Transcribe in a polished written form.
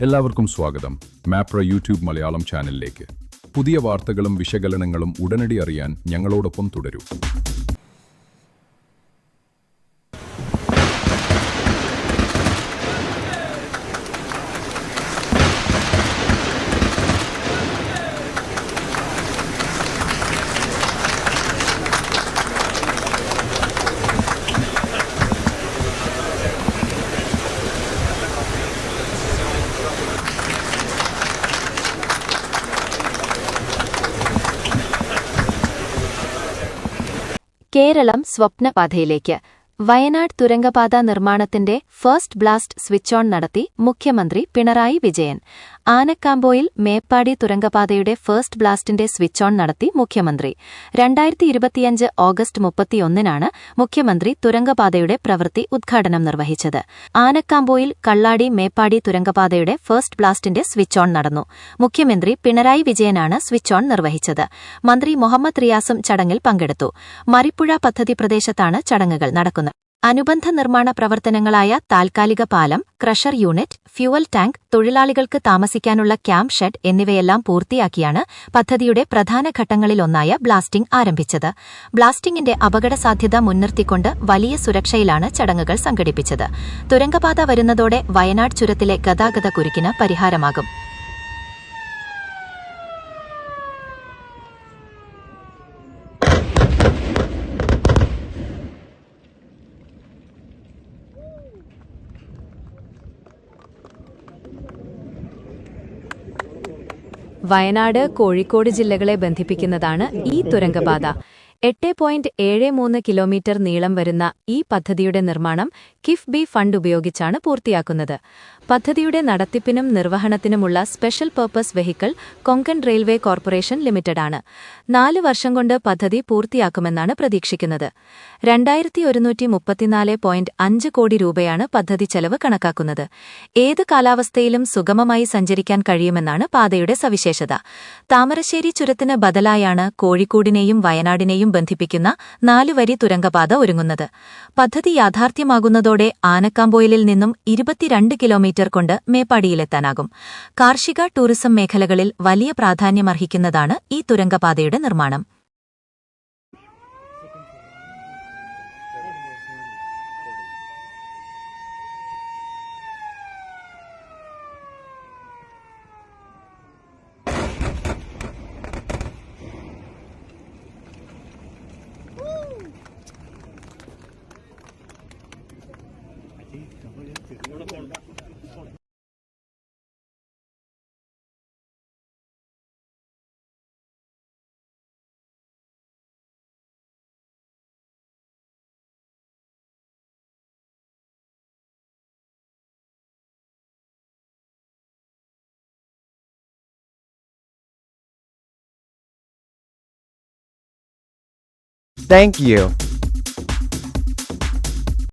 എല്ലാവർക്കും സ്വാഗതം മാപ്ര യൂട്യൂബ് മലയാളം ചാനലിലേക്ക്. പുതിയ വാർത്തകളും വിശകലനങ്ങളും ഉടനടി അറിയാൻ ഞങ്ങളോടൊപ്പം തുടരൂ. കേരളം സ്വപ്നപാതയിലേക്ക്. വയനാട് തുരങ്കപാത നിർമ്മാണത്തിന്റെ ഫസ്റ്റ് ബ്ലാസ്റ്റ് സ്വിച്ച് ഓൺ നടത്തി മുഖ്യമന്ത്രി പിണറായി വിജയൻ. ആനക്കാമ്പോയിൽ മേപ്പാടി തുരങ്കപാതയുടെ ഫസ്റ്റ് ബ്ലാസ്റ്റിന്റെ സ്വിച്ച് ഓൺ നടത്തി മുഖ്യമന്ത്രി. 2025 ഓഗസ്റ്റ് 31-നാണ് മുഖ്യമന്ത്രി തുരങ്കപാതയുടെ പ്രവൃത്തി ഉദ്ഘാടനം നിർവഹിച്ചത്. ആനക്കാമ്പോയിൽ കള്ളാടി മേപ്പാടി തുരങ്കപാതയുടെ ഫസ്റ്റ് ബ്ലാസ്റ്റിന്റെ സ്വിച്ച് ഓൺ നടന്നു. മുഖ്യമന്ത്രി പിണറായി വിജയനാണ് സ്വിച്ച് ഓൺ നിർവഹിച്ചത്. മന്ത്രി മുഹമ്മദ് റിയാസും ചടങ്ങിൽ പങ്കെടുത്തു. മറിപ്പുഴ പദ്ധതി പ്രദേശത്താണ് ചടങ്ങുകൾ നടക്കുന്നത്. അനുബന്ധ നിർമ്മാണ പ്രവർത്തനങ്ങളായ താൽക്കാലിക പാലം, ക്രഷർ യൂണിറ്റ്, ഫ്യൂവൽ ടാങ്ക്, തൊഴിലാളികൾക്ക് താമസിക്കാനുള്ള ക്യാമ്പ് ഷെഡ് എന്നിവയെല്ലാം പൂർത്തിയാക്കിയാണ് പദ്ധതിയുടെ പ്രധാന ഘട്ടങ്ങളിലൊന്നായ ബ്ലാസ്റ്റിംഗ് ആരംഭിച്ചത്. ബ്ലാസ്റ്റിംഗിന്റെ അപകടസാധ്യത മുൻനിർത്തിക്കൊണ്ട് വലിയ സുരക്ഷയിലാണ് ചടങ്ങുകൾ സംഘടിപ്പിച്ചത്. തുരങ്കപാത വരുന്നതോടെ വയനാട് ചുരത്തിലെ ഗതാഗത കുരുക്കിന് പരിഹാരമാകും. വയനാട്, കോഴിക്കോട് ജില്ലകളെ ബന്ധിപ്പിക്കുന്നതാണ് ഈ തുരങ്കപാത. 8.73 കിലോമീറ്റർ നീളം വരുന്ന ഈ പദ്ധതിയുടെ നിർമ്മാണം കിഫ്ബി ഫണ്ട് ഉപയോഗിച്ചാണ് പൂർത്തിയാക്കുന്നത്. പദ്ധതിയുടെ നടത്തിപ്പിനും നിർവഹണത്തിനുമുള്ള special purpose vehicle Konkan railway corporation ലിമിറ്റഡാണ്. 4 വർഷം കൊണ്ട് പദ്ധതി പൂർത്തിയാക്കുമെന്നാണ് പ്രതീക്ഷിക്കുന്നത്. 2134.5 കോടി രൂപയാണ് പദ്ധതി ചെലവ് കണക്കാക്കുന്നത്. ഏത് കാലാവസ്ഥയിലും സുഗമമായി സഞ്ചരിക്കാൻ കഴിയുമെന്നാണ് പാതയുടെ സവിശേഷത. താമരശ്ശേരി ചുരത്തിന് ബദലായാണ് കോഴിക്കോടിനെയും വയനാടിനെയും ബന്ധിപ്പിക്കുന്ന 4 വരി തുരങ്കപാത ഒരുങ്ങുന്നത്. പദ്ധതി യാഥാർത്ഥ്യമാകുന്നതോടെ ആനക്കാമ്പോയിലിൽ നിന്നും 22 കിലോമീറ്റർ കൊണ്ട് മേപ്പാടിയിലെത്താനാകും. കാർഷിക, ടൂറിസം മേഖലകളിൽ വലിയ പ്രാധാന്യമർഹിക്കുന്നതാണ് ഈ തുരങ്കപാതയുടെ നിർമ്മാണം. Thank you.